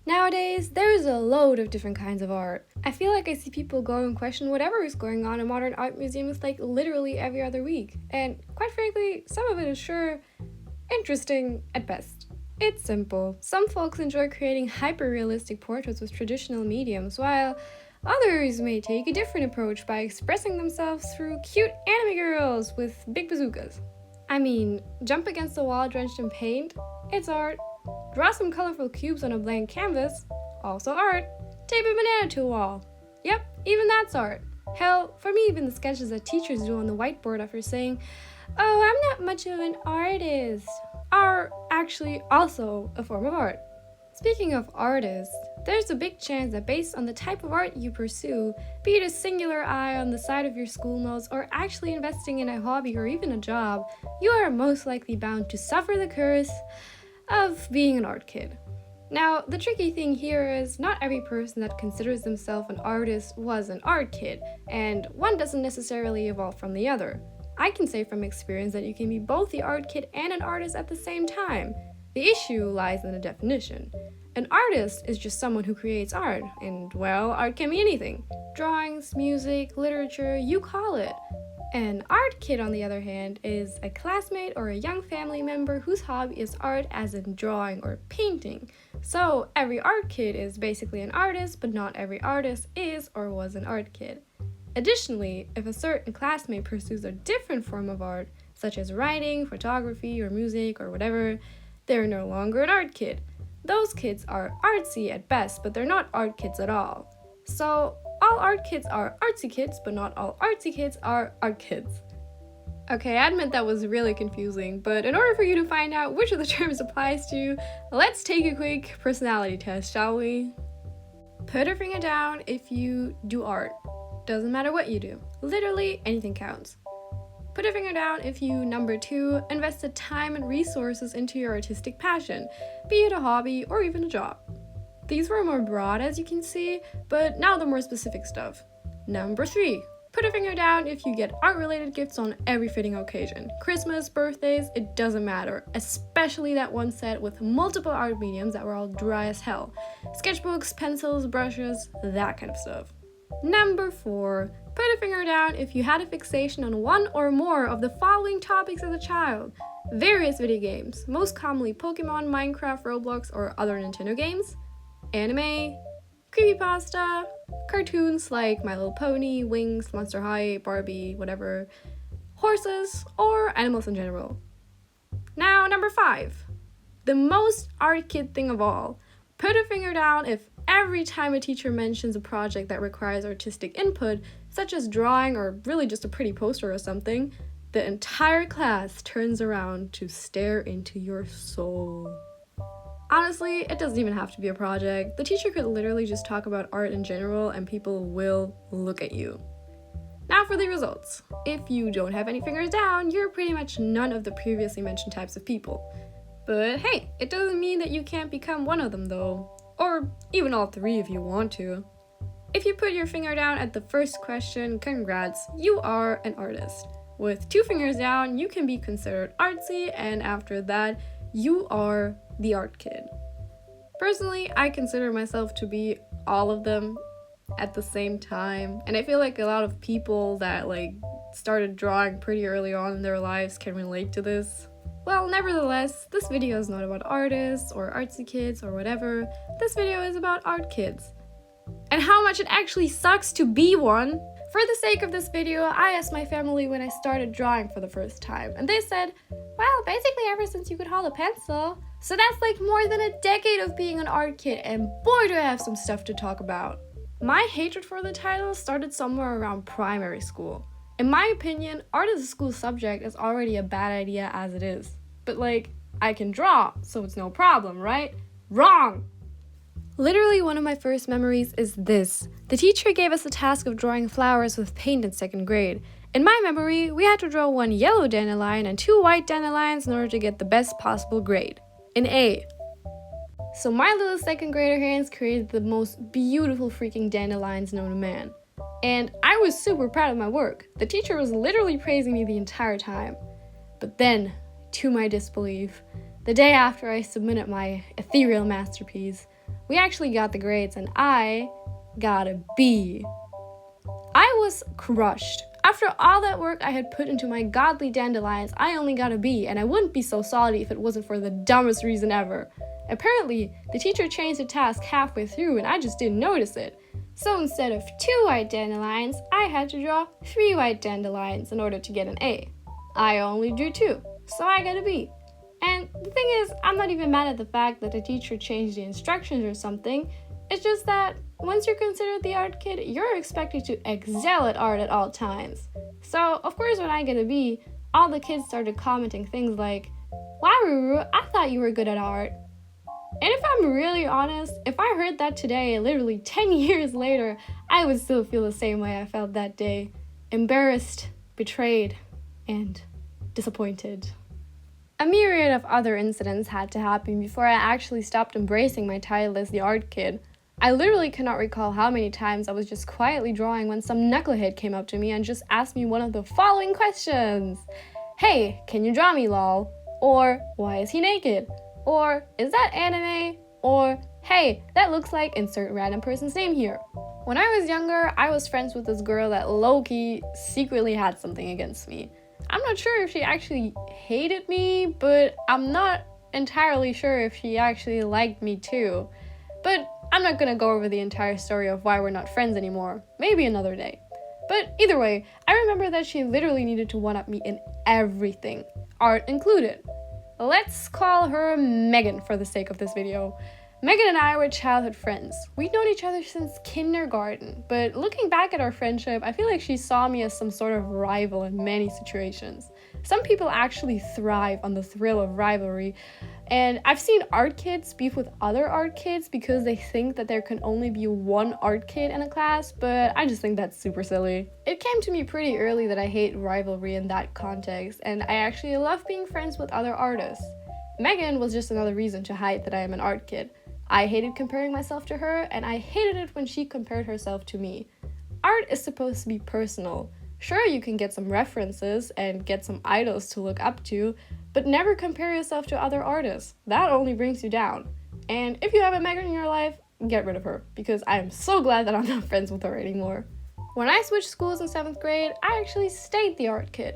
Nowadays, there's a load of different kinds of art. I feel like I see people go and question whatever is going on in modern art museums like literally every other week. And quite frankly, some of it is sure interesting at best. It's simple. Some folks enjoy creating hyper-realistic portraits with traditional mediums, while others may take a different approach by expressing themselves through cute anime girls with big bazookas. I mean, jump against the wall drenched in paint? It's art. Draw some colorful cubes on a blank canvas? Also art. Tape a banana to a wall? Yep, even that's art. Hell, for me, even the sketches that teachers do on the whiteboard after saying, "Oh, I'm not much of an artist," are actually also a form of art. Speaking of artists, there's a big chance that based on the type of art you pursue, be it a singular eye on the side of your school notes or actually investing in a hobby or even a job, you are most likely bound to suffer the curse of being an art kid. Now, the tricky thing here is not every person that considers themselves an artist was an art kid, and one doesn't necessarily evolve from the other. I can say from experience that you can be both the art kid and an artist at the same time. The issue lies in the definition. An artist is just someone who creates art, and well, art can be anything. Drawings, music, literature, you call it. An art kid, on the other hand, is a classmate or a young family member whose hobby is art, as in drawing or painting. So every art kid is basically an artist, but not every artist is or was an art kid. Additionally, if a certain classmate pursues a different form of art, such as writing, photography, or music, or whatever, they're no longer an art kid. Those kids are artsy at best, but they're not art kids at all. So, all art kids are artsy kids, but not all artsy kids are art kids. Okay, I admit that was really confusing, but in order for you to find out which of the terms applies to you, let's take a quick personality test, shall we? Put your finger down if you do art. Doesn't matter what you do. Literally anything counts. Put your finger down if you, number 2, invested time and resources into your artistic passion, be it a hobby or even a job. These were more broad, as you can see, but now the more specific stuff. Number 3, put your finger down if you get art-related gifts on every fitting occasion. Christmas, birthdays, it doesn't matter, especially that one set with multiple art mediums that were all dry as hell. Sketchbooks, pencils, brushes, that kind of stuff. Number 4, put a finger down if you had a fixation on one or more of the following topics as a child. Various video games, most commonly Pokemon, Minecraft, Roblox, or other Nintendo games. Anime, creepypasta, cartoons like My Little Pony, Wings, Monster High, Barbie, whatever, horses, or animals in general. Now, number 5, the most art kid thing of all. Put a finger down if every time a teacher mentions a project that requires artistic input, such as drawing or really just a pretty poster or something, the entire class turns around to stare into your soul. Honestly, it doesn't even have to be a project. The teacher could literally just talk about art in general and people will look at you. Now for the results. If you don't have any fingers down, you're pretty much none of the previously mentioned types of people. But hey, it doesn't mean that you can't become one of them though. Or even all 3 if you want to. If you put your finger down at the first question, congrats, you are an artist. With 2 fingers down, you can be considered artsy, and after that, you are the art kid. Personally, I consider myself to be all of them at the same time, and I feel like a lot of people that started drawing pretty early on in their lives can relate to this. Well, nevertheless, this video is not about artists or artsy kids or whatever. This video is about art kids. And how much it actually sucks to be one. For the sake of this video, I asked my family when I started drawing for the first time, and they said, well, basically ever since you could hold a pencil. So that's like more than a decade of being an art kid, and boy do I have some stuff to talk about. My hatred for the title started somewhere around primary school. In my opinion, art as a school subject is already a bad idea as it is. But I can draw, so it's no problem, right? Wrong! Literally one of my first memories is this. The teacher gave us the task of drawing flowers with paint in 2nd grade. In my memory, we had to draw 1 yellow dandelion and 2 white dandelions in order to get the best possible grade, an A. So my little 2nd grader hands created the most beautiful freaking dandelions known to man. And I was super proud of my work. The teacher was literally praising me the entire time. But then, to my disbelief, the day after I submitted my ethereal masterpiece, We actually got the grades and I got a B. I was crushed. After all that work I had put into my godly dandelions, I only got a B, and I wouldn't be so salty if it wasn't for the dumbest reason ever. Apparently, the teacher changed the task halfway through and I just didn't notice it. So instead of 2 white dandelions, I had to draw 3 white dandelions in order to get an A. I only drew 2, so I got a B. And the thing is, I'm not even mad at the fact that the teacher changed the instructions or something. It's just that once you're considered the art kid, you're expected to excel at art at all times. So, of course, when I get a B, all the kids started commenting things like, "Wow, Ruru, I thought you were good at art." And if I'm really honest, if I heard that today, literally 10 years later, I would still feel the same way I felt that day. Embarrassed, betrayed, and disappointed. A myriad of other incidents had to happen before I actually stopped embracing my title as the art kid. I literally cannot recall how many times I was just quietly drawing when some knucklehead came up to me and just asked me one of the following questions. "Hey, can you draw me, lol?" Or, "Why is he naked?" Or, "Is that anime?" Or, "Hey, that looks like insert random person's name here." When I was younger, I was friends with this girl that low-key secretly had something against me. I'm not sure if she actually hated me, but I'm not entirely sure if she actually liked me too. But I'm not gonna go over the entire story of why we're not friends anymore. Maybe another day. But either way, I remember that she literally needed to one-up me in everything, art included. Let's call her Megan for the sake of this video. Megan and I were childhood friends. We'd known each other since kindergarten, but looking back at our friendship, I feel like she saw me as some sort of rival in many situations. Some people actually thrive on the thrill of rivalry, and I've seen art kids beef with other art kids because they think that there can only be one art kid in a class, but I just think that's super silly. It came to me pretty early that I hate rivalry in that context, and I actually love being friends with other artists. Megan was just another reason to hide that I am an art kid. I hated comparing myself to her, and I hated it when she compared herself to me. Art is supposed to be personal. Sure, you can get some references and get some idols to look up to, but never compare yourself to other artists. That only brings you down. And if you have a Megan in your life, get rid of her, because I am so glad that I'm not friends with her anymore. When I switched schools in 7th grade, I actually stayed the art kid.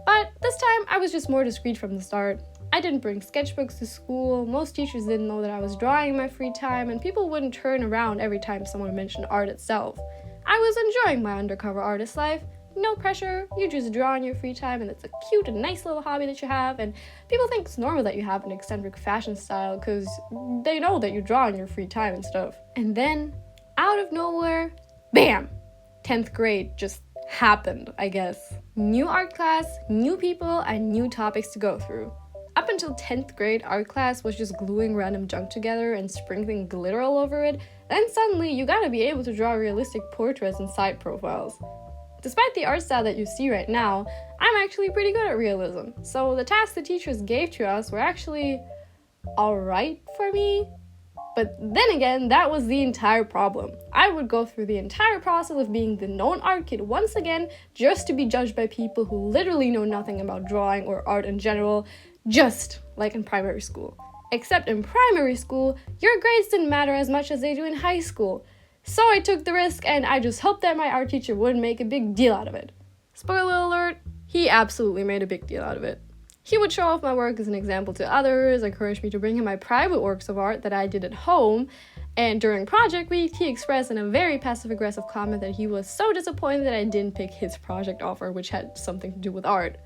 But this time, I was just more discreet from the start. I didn't bring sketchbooks to school, most teachers didn't know that I was drawing in my free time, and people wouldn't turn around every time someone mentioned art itself. I was enjoying my undercover artist life. No pressure, you just draw in your free time, and it's a cute and nice little hobby that you have, and people think it's normal that you have an eccentric fashion style because they know that you draw in your free time and stuff. And then, out of nowhere, bam! 10th grade just happened, I guess. New art class, new people, and new topics to go through. Up until 10th grade, art class was just gluing random junk together and sprinkling glitter all over it. Then suddenly, you gotta be able to draw realistic portraits and side profiles. Despite the art style that you see right now, I'm actually pretty good at realism. So the tasks the teachers gave to us were actually alright for me. But then again, that was the entire problem. I would go through the entire process of being the known art kid once again, just to be judged by people who literally know nothing about drawing or art in general, just like in primary school. Except in primary school, your grades didn't matter as much as they do in high school. So I took the risk, and I just hoped that my art teacher wouldn't make a big deal out of it. Spoiler alert, he absolutely made a big deal out of it. He would show off my work as an example to others, encourage me to bring him my private works of art that I did at home, and during project week, he expressed in a very passive-aggressive comment that he was so disappointed that I didn't pick his project offer, which had something to do with art.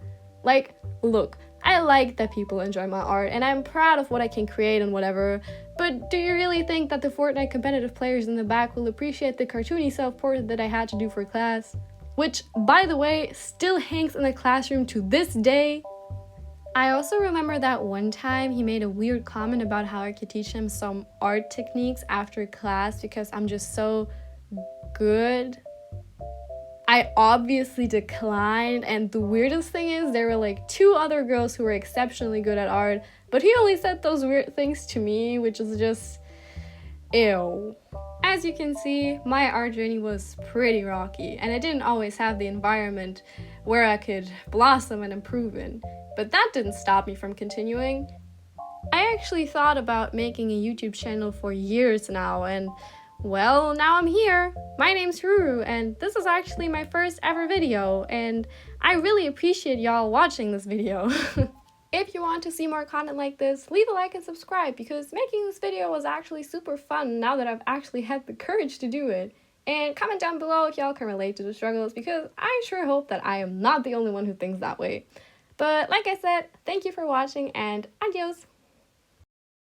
Like, look, I like that people enjoy my art, and I'm proud of what I can create and whatever, but do you really think that the Fortnite competitive players in the back will appreciate the cartoony self-portrait that I had to do for class? Which, by the way, still hangs in the classroom to this day. I also remember that one time he made a weird comment about how I could teach him some art techniques after class because I'm just so good. I obviously declined, and the weirdest thing is there were like 2 other girls who were exceptionally good at art, but he only said those weird things to me, which is just ew. As you can see, my art journey was pretty rocky, and I didn't always have the environment where I could blossom and improve in, but that didn't stop me from continuing. I actually thought about making a YouTube channel for years now, and well, now I'm here. My name's Ruru, and this is actually my first ever video, and I really appreciate y'all watching this video. If you want to see more content like this, leave a like and subscribe, because making this video was actually super fun now that I've actually had the courage to do it. And comment down below if y'all can relate to the struggles, because I sure hope that I am not the only one who thinks that way. But like I said, thank you for watching, and adios!